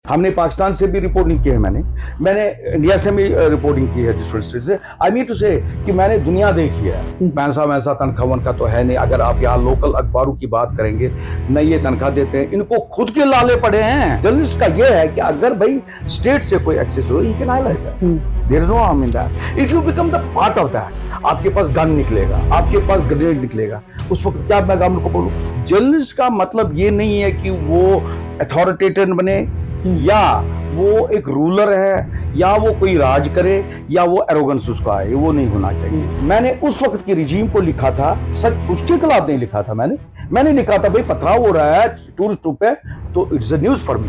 हमने पाकिस्तान से भी रिपोर्टिंग की है, मैंने इंडिया से भी रिपोर्टिंग की है डिजिटल स्टेट से। आई मीन टू से कि मैंने दुनिया देखी है। पैसा वैसा तनख्वाह वनखा तो है नहीं। अगर आप यहाँ लोकल अखबारों की बात करेंगे, न ये तनख्वाह देते हैं, इनको खुद के लाले पड़े हैं। जर्नलिस्ट का ये है कि अगर भाई स्टेट से कोई एक्सेस हो, इनके ना there is no harm in that. If you become the part of that, आपके पास गन निकलेगा, आपके पास ग्रेनेड निकलेगा, उस वक्त क्या मैं गवर्नमेंट को बोलूं? जर्नलिस्ट का मतलब ये नहीं है कि वो अथॉरिटेटिव बने, या वो एक रूलर है, या वो कोई राज करे, या वो एरोगेंस उसका है। वो नहीं होना चाहिए। मैंने उस वक्त की रिजीम को लिखा था, सच उसके खिलाफ नहीं लिखा था। मैंने लिखा था भाई पथराव हो रहा है टूरिस्ट पे, तो it's a news for me.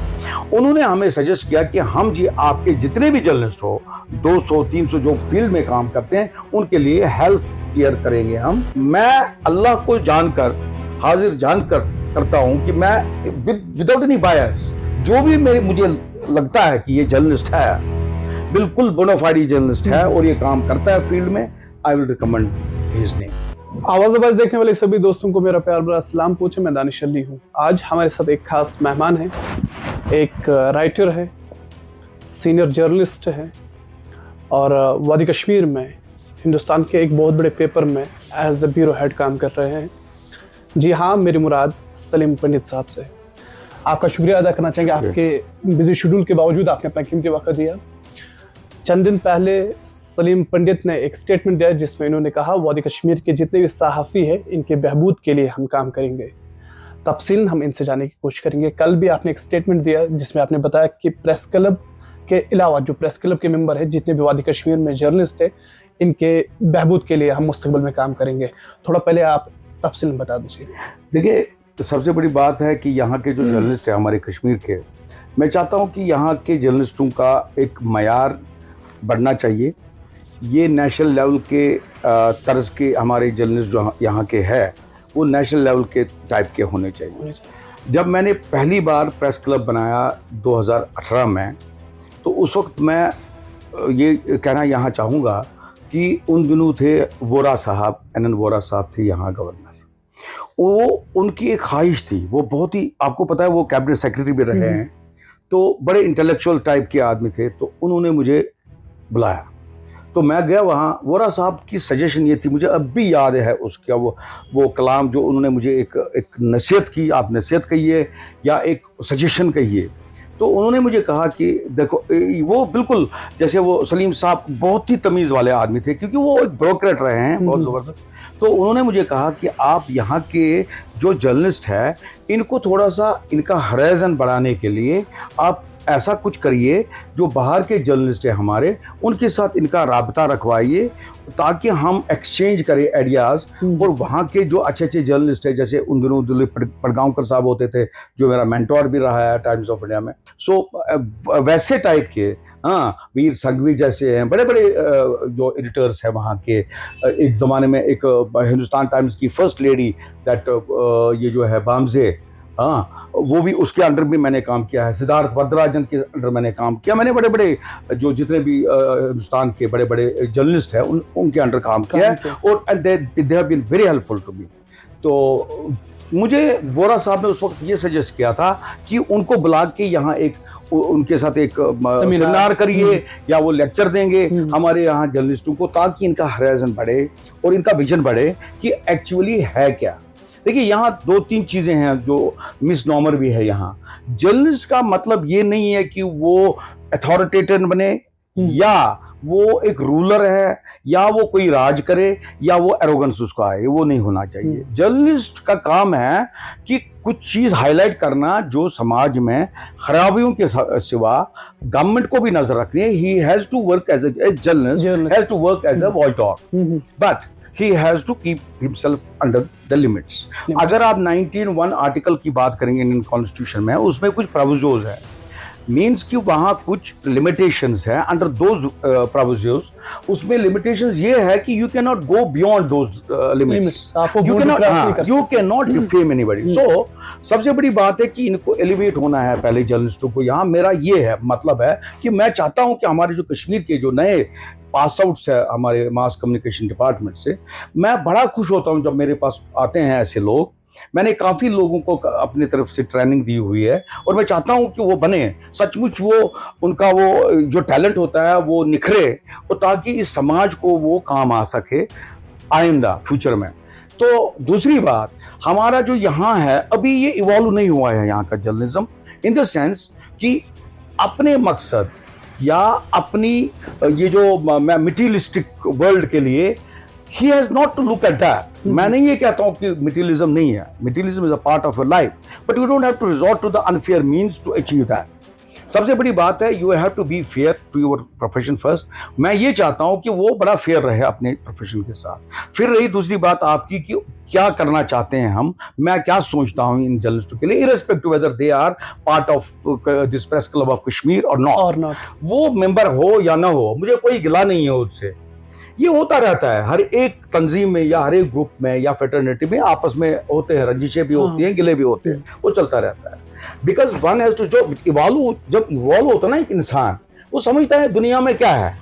उन्होंने हमें सजेस्ट किया कि हम जी आपके जितने भी जर्नलिस्ट हो, 200-300 जो फील्ड में काम करते हैं, उनके लिए हेल्थ केयर करेंगे हम। मैं अल्लाह को जानकर, हाजिर जानकर करता हूं कि मैं विदाउट एनी बायस, जो भी मुझे लगता है कि ये जर्नलिस्ट है, बिल्कुल बोनाफाइड जर्नलिस्ट है और ये काम करता है फील्ड में, I will recommend his name. आवाज़ देखने वाले सभी दोस्तों को मेरा प्यार भरा सलाम पूछे। मैं दानिश अली हूँ। आज हमारे साथ एक खास मेहमान है, एक राइटर है, सीनियर जर्नलिस्ट है और वादी कश्मीर में हिंदुस्तान के एक बहुत बड़े पेपर में एज ए ब्यूरो हेड काम कर रहे हैं। जी हाँ, मेरी मुराद सलीम पंडित साहब से। आपका शुक्रिया अदा करना चाहेंगे, आपके बिजी शेड्यूल के बावजूद आपने अपना कीमती वक्त दिया। चंद दिन पहले सलीम पंडित ने एक स्टेटमेंट दिया जिसमें इन्होंने कहा वादी कश्मीर के जितने भी सहाफ़ी हैं इनके बहबूद के लिए हम काम करेंगे। तफसील हम इनसे जानने की कोशिश करेंगे। कल भी आपने एक स्टेटमेंट दिया जिसमें आपने बताया कि प्रेस क्लब के अलावा जो प्रेस क्लब के मेंबर हैं, जितने भी वादी कश्मीर में जर्नलिस्ट हैं, इनके बहबूद के लिए हम मुस्तकबिल में काम करेंगे। थोड़ा पहले आप तफसील बता दीजिए। देखिए, सबसे बड़ी बात है कि यहाँ के जो जर्नलिस्ट हैं हमारे कश्मीर के, मैं चाहता हूँ कि यहाँ के जर्नलिस्टों का एक मयार बढ़ना चाहिए। ये नेशनल लेवल के तर्ज के हमारे जर्नलिस्ट जो यहाँ के हैं, वो नेशनल लेवल के टाइप के होने चाहिए। जब मैंने पहली बार प्रेस क्लब बनाया 2018 में, तो उस वक्त मैं ये कहना यहाँ चाहूँगा कि उन दिनों थे वोरा साहब, NN वोरा साहब थे यहाँ गवर्नर। वो उनकी एक ख्वाहिश थी, वो बहुत ही, आपको पता है वो कैबिनेट सेक्रेटरी भी रहे हैं, तो बड़े इंटेलेक्चुअल टाइप के आदमी थे। तो उन्होंने मुझे बुलाया, तो मैं गया वहाँ। वोरा साहब की सजेशन ये थी, मुझे अब भी याद है उसका वो कलाम जो उन्होंने मुझे एक नसीहत की, आप नसीहत कहिए या एक सजेशन कहिए। तो उन्होंने मुझे कहा कि देखो, वो बिल्कुल जैसे वो सलीम साहब बहुत ही तमीज़ वाले आदमी थे, क्योंकि वो एक ब्रोकरेट रहे हैं बहुत ज़बरदस्त। तो उन्होंने मुझे कहा कि आप यहाँ के जो जर्नलिस्ट हैं, इनको थोड़ा सा इनका हराइजन बढ़ाने के लिए आप ऐसा कुछ करिए, जो बाहर के जर्नलिस्ट हैं हमारे, उनके साथ इनका राबता रखवाइए, ताकि हम एक्सचेंज करें आइडियाज़। और वहाँ के जो अच्छे अच्छे जर्नलिस्ट हैं, जैसे उन दिनों दिलीप पडगांवकर साहब होते थे, जो मेरा मेंटोर भी रहा है टाइम्स ऑफ इंडिया में, सो वैसे टाइप के, हाँ, वीर संघवी जैसे हैं, बड़े बड़े जो एडिटर्स हैं वहाँ के। एक ज़माने में एक हिंदुस्तान टाइम्स की फर्स्ट लेडी दैट ये जो है बामजे, हाँ, वो भी उसके अंडर भी मैंने काम किया है। सिद्धार्थ वरदराजन के अंडर मैंने काम किया। मैंने बड़े बड़े जो जितने भी हिंदुस्तान के बड़े बड़े जर्नलिस्ट हैं उनके अंडर काम किया है, और they have been very helpful to me. तो मुझे वोरा साहब ने उस वक्त ये सजेस्ट किया था कि उनको बुला के यहाँ एक उनके साथ एक सेमिनार करिए, या वो लेक्चर देंगे हमारे यहाँ जर्नलिस्टों को, ताकि इनका हराइजन बढ़े और इनका विजन बढ़े कि एक्चुअली है क्या। देखिए, यहाँ 2-3 चीज़ें हैं जो मिसनॉमर भी है यहाँ। जर्नलिस्ट का मतलब ये नहीं है कि वो अथॉरिटेटिव बने, या वो एक रूलर है, या वो कोई राज करे, या वो एरोगेंस उसका है। वो नहीं होना चाहिए। जर्नलिस्ट का काम है कि कुछ चीज़ हाईलाइट करना जो समाज में खराबियों के सिवा गवर्नमेंट को भी नजर रखनी है। He has to work as a journalist, has to work as a voice talk, but he has to keep himself under the limits. अगर आप 19(1) आर्टिकल की बात करेंगे इंडियन कॉन्स्टिट्यूशन में, उसमें कुछ प्रोविजोज है, मीन्स कि वहाँ कुछ लिमिटेशंस है। अंडर दोज प्रोविजोज, उसमें लिमिटेशंस ये है कि you cannot go beyond those limits, you cannot defame anybody. So सबसे बड़ी बात है कि इनको एलिवेट होना है पहले जर्नलिस्टों को। यहाँ मेरा ये है मतलब है कि मैं चाहता हूँ कि हमारे जो कश्मीर के जो नए पास आउट्स है हमारे मास कम्युनिकेशन डिपार्टमेंट से, मैं बड़ा खुश होता हूँ जब मेरे पास आते हैं ऐसे लोग मैंने काफ़ी लोगों को अपनी तरफ से ट्रेनिंग दी हुई है और मैं चाहता हूं कि वो बने, सचमुच वो उनका वो जो टैलेंट होता है वो निखरे, और ताकि इस समाज को वो काम आ सके आइंदा फ्यूचर में। तो दूसरी बात, हमारा जो यहाँ है अभी ये इवॉल्व नहीं हुआ है यहाँ का जर्नलिज्म, इन द सेंस कि अपने मकसद या अपनी ये जो मटीरियलिस्टिक वर्ल्ड के लिए he has not to look at that. मैं नहीं ये कहता हूँ कि materialism नहीं है, materialism is a part of your life, but you don't have to resort to the unfair means to achieve that. सबसे बड़ी बात है you have to be fair to your profession first. मैं ये चाहता हूँ कि वो बड़ा फेयर रहे अपने प्रोफेशन के साथ। फिर रही दूसरी बात आपकी कि क्या करना चाहते हैं हम, मैं क्या सोचता हूँ इन जर्नलिस्टों के लिए, irrespective whether they are part of this press club of Kashmir or not. वो मेंबर हो या ना हो, मुझे कोई गिला नहीं है उससे। ये होता रहता है हर एक तंजीम में या हर एक ग्रुप में या फेटर्निटी में, आपस में होते हैं, रंजिशें भी होती हैं, गिले भी होते हैं, वो चलता रहता है। बिकॉज वन हैज टू, जब इवॉल्व होता है ना एक इंसान, वो समझता है दुनिया में क्या है।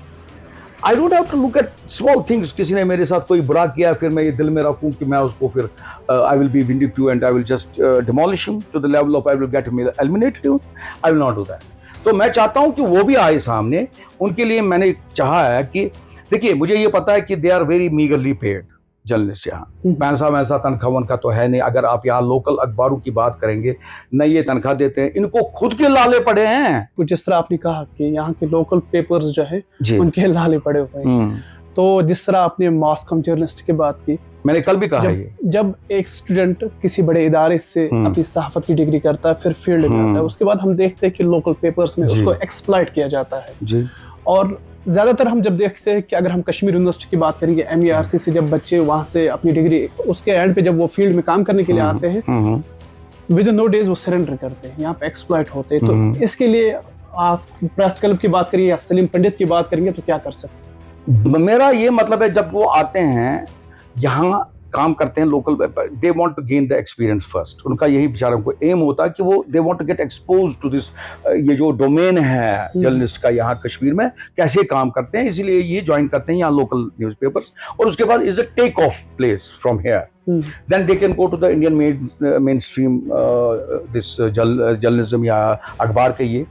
I don't have to look at small things, किसी ने मेरे साथ कोई बुरा किया फिर मैं ये दिल में रखूं कि मैं उसको फिर I will be vindictive and I will just demolish him to the level of I will get him eliminated him. I will not do that. तो मैं चाहता हूं कि वो भी आए सामने, उनके लिए मैंने चाहा है कि देखिए, मुझे ये पता है कि they are very meagrely paid journalist, यहाँ पैसा वैसा तनख्वाह वनखा तो है नहीं। अगर आप यहाँ लोकल अखबारों की बात करेंगे, न ये तनख्वाह देते हैं, इनको खुद के लाले पड़े हैं। तो जिस तरह आपने कहा कि यहाँ के लोकल पेपर्स जो है उनके लाले पड़े हुए हैं, तो जिस तरह आपने मास कम जर्नलिस्ट की बात की, मैंने कल भी कहा, जब एक स्टूडेंट किसी बड़े इदारे से अपनी सहाफत की डिग्री करता है, फिर फील्ड में आता है, उसके बाद हम देखते हैं कि लोकल पेपर्स में उसको एक्सप्लॉइट किया जाता है। और ज्यादातर हम जब देखते हैं कि अगर हम कश्मीर यूनिवर्सिटी की बात करेंगे, MERC से जब बच्चे वहां से अपनी डिग्री, उसके एंड पे जब वो फील्ड में काम करने के लिए आते हैं, विद इन नो डेज वो सरेंडर करते हैं, यहाँ पे एक्सप्लॉइट होते हैं। तो इसके लिए आप प्रेस क्लब की बात करिए या सलीम पंडित की बात करेंगे तो क्या कर सकते हैं? मेरा ये मतलब है, जब वो आते हैं यहाँ काम करते हैं local, they want to gain the experience first. उनका यही बेचारों को एम होता है कि वो they want to get expose to this, ये जो डोमेन है जर्नलिस्ट का यहाँ कश्मीर में कैसे काम करते हैं, इसलिए ये ज्वाइन करते हैं यहाँ लोकल न्यूज़पेपर्स। और उसके बाद is a take off place from here, then they can go to the Indian mainstream this journalism या अखबार के ये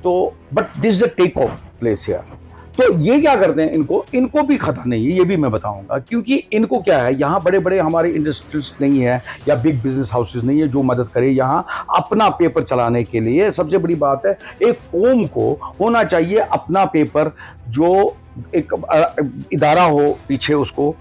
तो, but this is a take off place here. तो ये क्या करते हैं, इनको भी खतरा नहीं है, ये भी मैं बताऊंगा, क्योंकि इनको क्या है, यहाँ बड़े बड़े हमारे इंडस्ट्रीज नहीं है या बिग बिजनेस हाउसेस नहीं है जो मदद करे यहाँ अपना पेपर चलाने के लिए। सबसे बड़ी बात है, एक कौम को होना चाहिए अपना पेपर, जो एक इदारा हो पीछे उसको,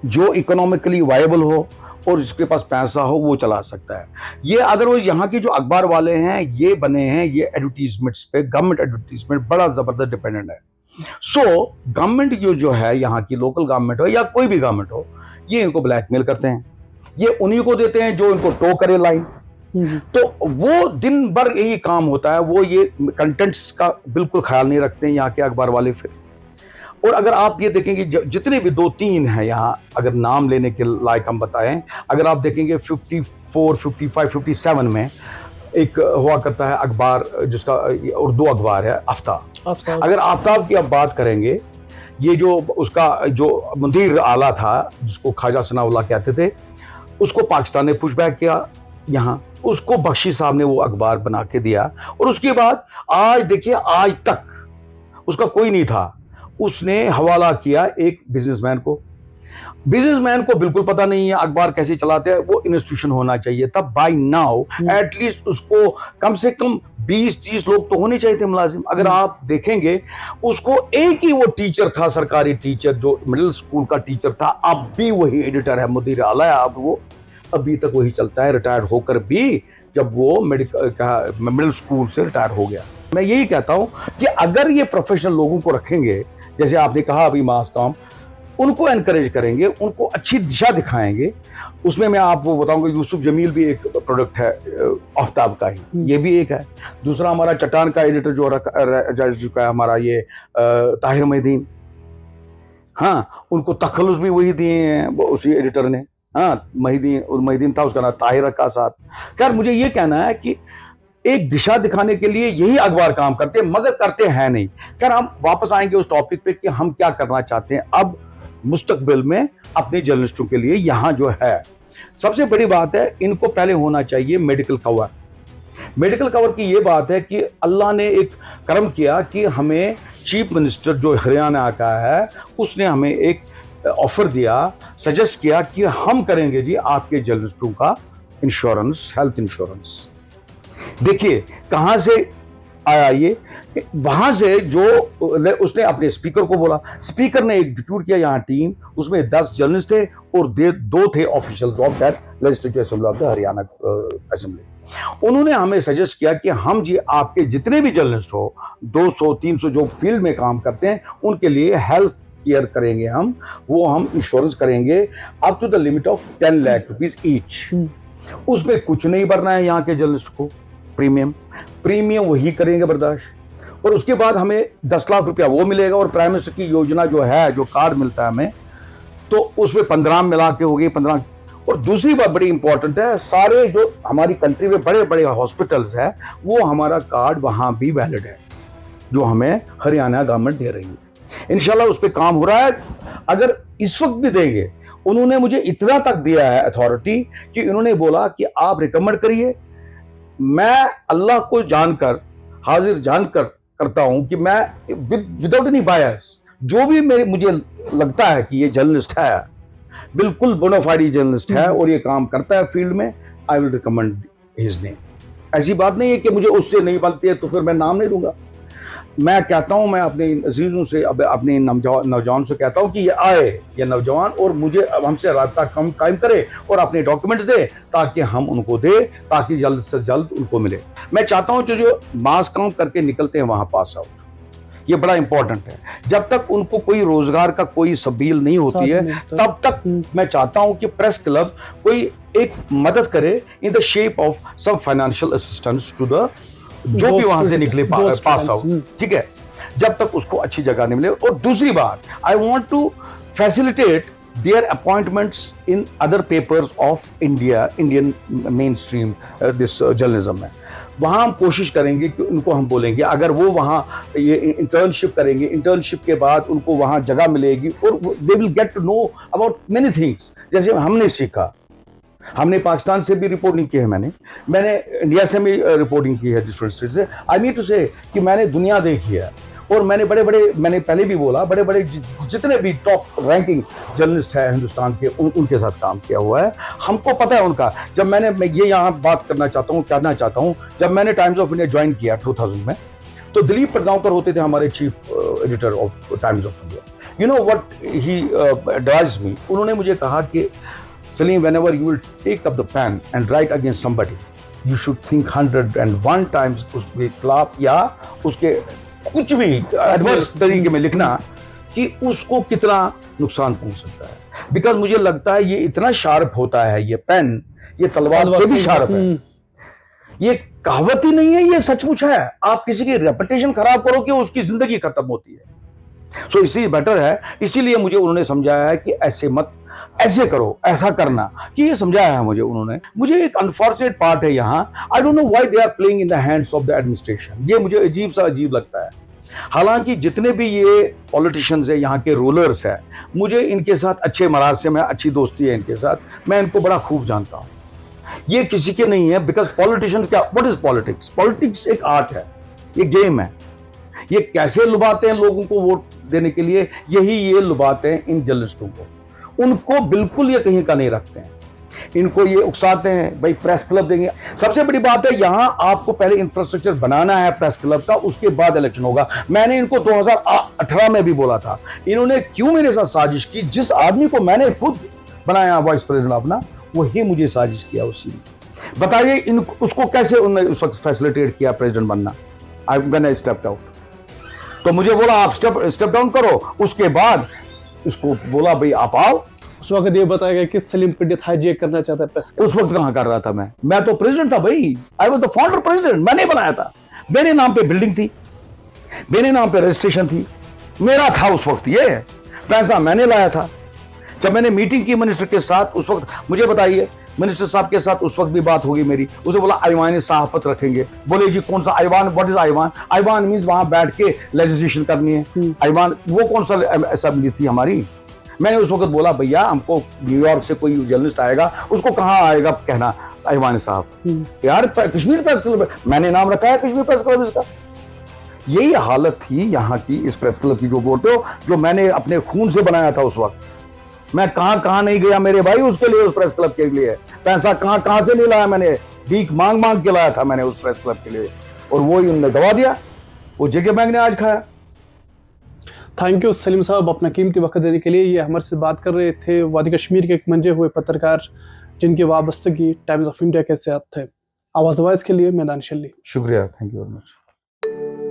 जो इकोनॉमिकली वायबल हो और जिसके पास पैसा हो वो चला सकता है। ये अदरवाइज यहाँ के जो अखबार वाले हैं ये बने हैं ये एडवर्टीजमेंट्स पे, गवर्नमेंट एडवर्टीजमेंट बड़ा जबरदस्त डिपेंडेंट है। सो गवर्नमेंट जो है यहाँ की, लोकल गवर्नमेंट हो या कोई भी गवर्नमेंट हो, ये इनको ब्लैकमेल करते हैं, ये उन्हीं को देते हैं जो इनको टो करे लाइन। तो वो दिन भर यही काम होता है, वो ये कंटेंट्स का बिल्कुल ख्याल नहीं रखते हैं यहाँ के अखबार वाले। फिर और अगर आप ये देखेंगे जितने भी 2-3 हैं यहाँ, अगर नाम लेने के लायक हम बताएं, अगर आप देखेंगे 54, 55, 57 में एक हुआ करता है अखबार जिसका उर्दू अखबार है आफ्ताब। अगर आफ्ताब की आप बात करेंगे, ये जो उसका जो मुदीर आला था जिसको ख्वाजा सनाउल्लाह कहते थे, उसको पाकिस्तान ने पुशबैक किया यहाँ, उसको बख्शी साहब ने वो अखबार बना के दिया। और उसके बाद आज देखिए, आज तक उसका कोई नहीं था, उसने हवाला किया एक बिजनेसमैन को। बिजनेसमैन को बिल्कुल पता नहीं है अखबार कैसे चलाते हैं, वो इंस्टीट्यूशन होना चाहिए तब। बाय नाउ एटलीस्ट उसको कम से कम 20-30 लोग तो होने चाहिए थे मुलाजिम। अगर आप देखेंगे उसको एक ही वो टीचर था, सरकारी टीचर जो मिडिल स्कूल का टीचर था, अब भी वही एडिटर है, मुदीर आला है, अब वो अभी तक वही चलता है, रिटायर्ड होकर भी, जब वो मिडिल स्कूल से रिटायर हो गया। मैं यही कहता हूं कि अगर ये प्रोफेशनल लोगों को रखेंगे, जैसे आपने कहा अभी मास कॉम, उनको एनकरेज करेंगे, उनको अच्छी दिशा दिखाएंगे, उसमें मैं आपको बताऊंगा यूसुफ जमील भी एक प्रोडक्ट है आफ्ताब का ही, ये भी एक है। दूसरा हमारा चट्टान का एडिटर जो रह चुका है हमारा ये ताहिर मोहिद्दीन, हाँ, उनको तखल्लुस भी वही दिए हैं उसी एडिटर ने। हाँ, मोहिद्दीन था, उसका नाम ताहिर का साथ। खैर, मुझे ये कहना है कि एक दिशा दिखाने के लिए यही अखबार काम करते हैं, मगर करते हैं नहीं। खैर, हम वापस आएंगे उस टॉपिक पे कि हम क्या करना चाहते हैं अब मुस्तकबिल में अपने जर्नलिस्टों के लिए यहाँ जो है। सबसे बड़ी बात है, इनको पहले होना चाहिए मेडिकल कवर। मेडिकल कवर की ये बात है कि अल्लाह ने एक करम किया कि हमें चीफ मिनिस्टर जो हरियाणा का है उसने हमें एक ऑफर दिया, सजेस्ट किया कि हम करेंगे जी आपके जर्नलिस्टों का इंश्योरेंस, हेल्थ इंश्योरेंस। देखिए कहां से आया ये, वहां से जो उसने अपने स्पीकर को बोला, स्पीकर ने एक डिप्यूट किया यहाँ टीम, उसमें 10 जर्नलिस्ट थे और 2 थे official of that legislative assembly of the Haryana assembly. उन्होंने हमें सजेस्ट किया कि हम जी आपके जितने भी जर्नलिस्ट हो, 200-300 जो फील्ड में काम करते हैं, उनके लिए हेल्थ केयर करेंगे हम इंश्योरेंस करेंगे up to the limit of 10 lakh rupees each. उसमें कुछ नहीं भरना है यहाँ के जर्नलिस्ट को, प्रीमियम वही करेंगे बर्दाश्त, और उसके बाद हमें 10 लाख रुपया वो मिलेगा, और प्राइम मिनिस्टर की योजना जो है, जो कार्ड मिलता है हमें, तो उसमें 15 मिला के हो गई 15। और दूसरी बात बड़ी इंपॉर्टेंट है, सारे जो हमारी कंट्री में बड़े बड़े हॉस्पिटल्स है, वो हमारा कार्ड वहां भी वैलिड है जो हमें हरियाणा गवर्नमेंट दे रही है। इंशाल्लाह उस पर काम हो रहा है। अगर इस वक्त भी देंगे, उन्होंने मुझे इतना तक दिया है अथॉरिटी कि इन्होंने बोला कि आप रिकमेंड करिए, मैं अल्लाह को जानकर, हाजिर जानकर करता हूं कि मैं विदाउट एनी बायस, जो भी मुझे लगता है कि ये जर्नलिस्ट है, बिल्कुल बोनाफाइड जर्नलिस्ट है और ये काम करता है फील्ड में, I will recommend his name. ऐसी बात नहीं है कि मुझे उससे नहीं बनती है तो फिर मैं नाम नहीं दूंगा। मैं कहता हूं, मैं अपने अजीजों से, अपने नौजवान से कहता हूं कि ये आए, ये नौजवान, और मुझे हमसे रास्ता कायम करे और अपने डॉक्यूमेंट्स दे ताकि हम उनको दे, ताकि जल्द से जल्द उनको मिले। मैं चाहता हूं जो मास काम करके निकलते हैं वहां पास आउट, ये बड़ा इंपॉर्टेंट है। जब तक उनको कोई रोजगार का कोई सबील नहीं होती है, तब तक मैं चाहता हूं कि प्रेस क्लब कोई एक मदद करे in the shape of some financial assistance to the जो भी वहां से निकले पास आउट, ठीक है, जब तक उसको अच्छी जगह नहीं मिले। और दूसरी बात, I want to facilitate their appointments in other papers of Indian mainstream this journalism में। वहां हम कोशिश करेंगे कि उनको हम बोलेंगे, अगर वो वहां ये इंटर्नशिप करेंगे, इंटर्नशिप के बाद उनको वहां जगह मिलेगी और they will get to know about many things. जैसे हमने सीखा, हमने पाकिस्तान से भी रिपोर्टिंग की है, मैंने इंडिया से भी रिपोर्टिंग की है डिफरेंट स्टेट से। आई मीन टू से कि मैंने दुनिया देखी है, और मैंने मैंने पहले भी बोला, बड़े बड़े जितने भी टॉप रैंकिंग जर्नलिस्ट है हिंदुस्तान के, उनके साथ काम किया हुआ है, हमको पता है उनका। जब मैं ये यहाँ बात कहना चाहता हूँ, जब मैंने टाइम्स ऑफ इंडिया ज्वाइन किया 2000 में, तो दिलीप पडगांवकर होते थे हमारे chief editor of Times of India. You know what he advised me, उन्होंने मुझे कहा कि Salim, whenever you will take up the pen and write against somebody, you should think 101 times उसके खिलाफ या उसके कुछ भी एडवर्स तरीके में लिखना कि उसको कितना नुकसान पहुंच सकता है। बिकॉज मुझे लगता है ये इतना शार्प होता है, ये पेन, ये तलवार से भी शार्प है। ये कहावत ही नहीं है, ये सचमुच है। आप किसी की रेपुटेशन खराब करो कि उसकी जिंदगी खत्म होती है। सो इसलिए बेटर है, इसीलिए मुझे उन्होंने समझाया है कि ऐसे मत, ऐसे करो, ऐसा करना, कि ये समझाया है मुझे एक अनफॉर्चुनेट पार्ट है यहाँ। I don't know why they are playing in the hands of the administration. ये मुझे अजीब लगता है। हालांकि जितने भी ये पॉलिटिशियंस है, यहाँ के रूलर्स है, मुझे इनके साथ अच्छे मराज से, मैं अच्छी दोस्ती है इनके साथ, मैं इनको बड़ा खूब जानता हूँ। ये किसी के नहीं है, बिकॉज पॉलिटिशियंस क्या, व्हाट इज पॉलिटिक्स? पॉलिटिक्स एक आर्ट है, ये गेम है। ये कैसे लुभाते हैं लोगों को वोट देने के लिए, यही ये लुभाते हैं इन जर्नलिस्टों को। उनको बिल्कुल ये कहीं का नहीं रखते हैं, इनको ये उकसाते हैं, भाई प्रेस क्लब देंगे। सबसे बड़ी बात है, यहां आपको पहले इंफ्रास्ट्रक्चर बनाना है प्रेस क्लब का, उसके बाद इलेक्शन होगा। मैंने इनको 2018 में भी बोला था। इन्होंने क्यों मेरे साथ साजिश की? जिस आदमी को मैंने खुद बनाया वाइस प्रेसिडेंट अपना, वही मुझे साजिश किया उसी ने। बताइए उसको कैसे उन्होंने उस वक्त फैसिलिटेट किया प्रेसिडेंट बनना? I when I stepped out, तो मुझे बोला आप स्टेप डाउन करो। उसके बाद उसको बोला भाई आप आओ। उस वक्त ये बताया गया कि सलीम पंडित हाईजैक करना चाहता है प्रेस। उस वक्त कहां कर रहा था मैं तो प्रेसिडेंट था भाई। I was the founder president, मैंने बनाया था। मेरे नाम पे बिल्डिंग थी, मेरे नाम पे रजिस्ट्रेशन थी, मेरा था उस वक्त, ये पैसा मैंने लाया था। जब मैंने मीटिंग की मिनिस्टर के साथ उस वक्त, मुझे बताइए, मिनिस्टर साहब के साथ उस वक्त भी बात होगी मेरी, उसे बोला आईवान सहाफत रखेंगे। बोले जी कौन सा आईवान? व्हाट इज आईवान? आईवान मींस वहां बैठ के लेजिस्लेशन करनी है। आईवान वो कौन सा असेंबली थी हमारी? मैंने उस वक्त बोला भैया हमको न्यूयॉर्क से कोई जर्नलिस्ट आएगा उसको कहाँ आएगा कहना अहवान साहब यार कश्मीर प्रेस क्लब है, मैंने नाम रखा है कश्मीर प्रेस क्लब इसका। यही हालत थी यहाँ की इस प्रेस क्लब की जो बोलते हो, जो मैंने अपने खून से बनाया था उस वक्त। मैं कहाँ नहीं गया मेरे भाई उसके लिए, उस प्रेस क्लब के लिए पैसा कहाँ से नहीं लाया, मैंने भीख मांग मांग के लाया था मैंने उस प्रेस क्लब के लिए, और वो ही उनने दबा दिया, वो जेके बैंक ने आज खाया। थैंक यू सलीम साहब अपना कीमती वक्त देने के लिए। ये हमारे से बात कर रहे थे वादी कश्मीर के एक मंजे हुए पत्रकार जिनकी वाबस्तगी टाइम्स ऑफ इंडिया के साथ थे। आवाज़ के लिए मैं दानिश अली। शुक्रिया, थैंक यू वेरी मच।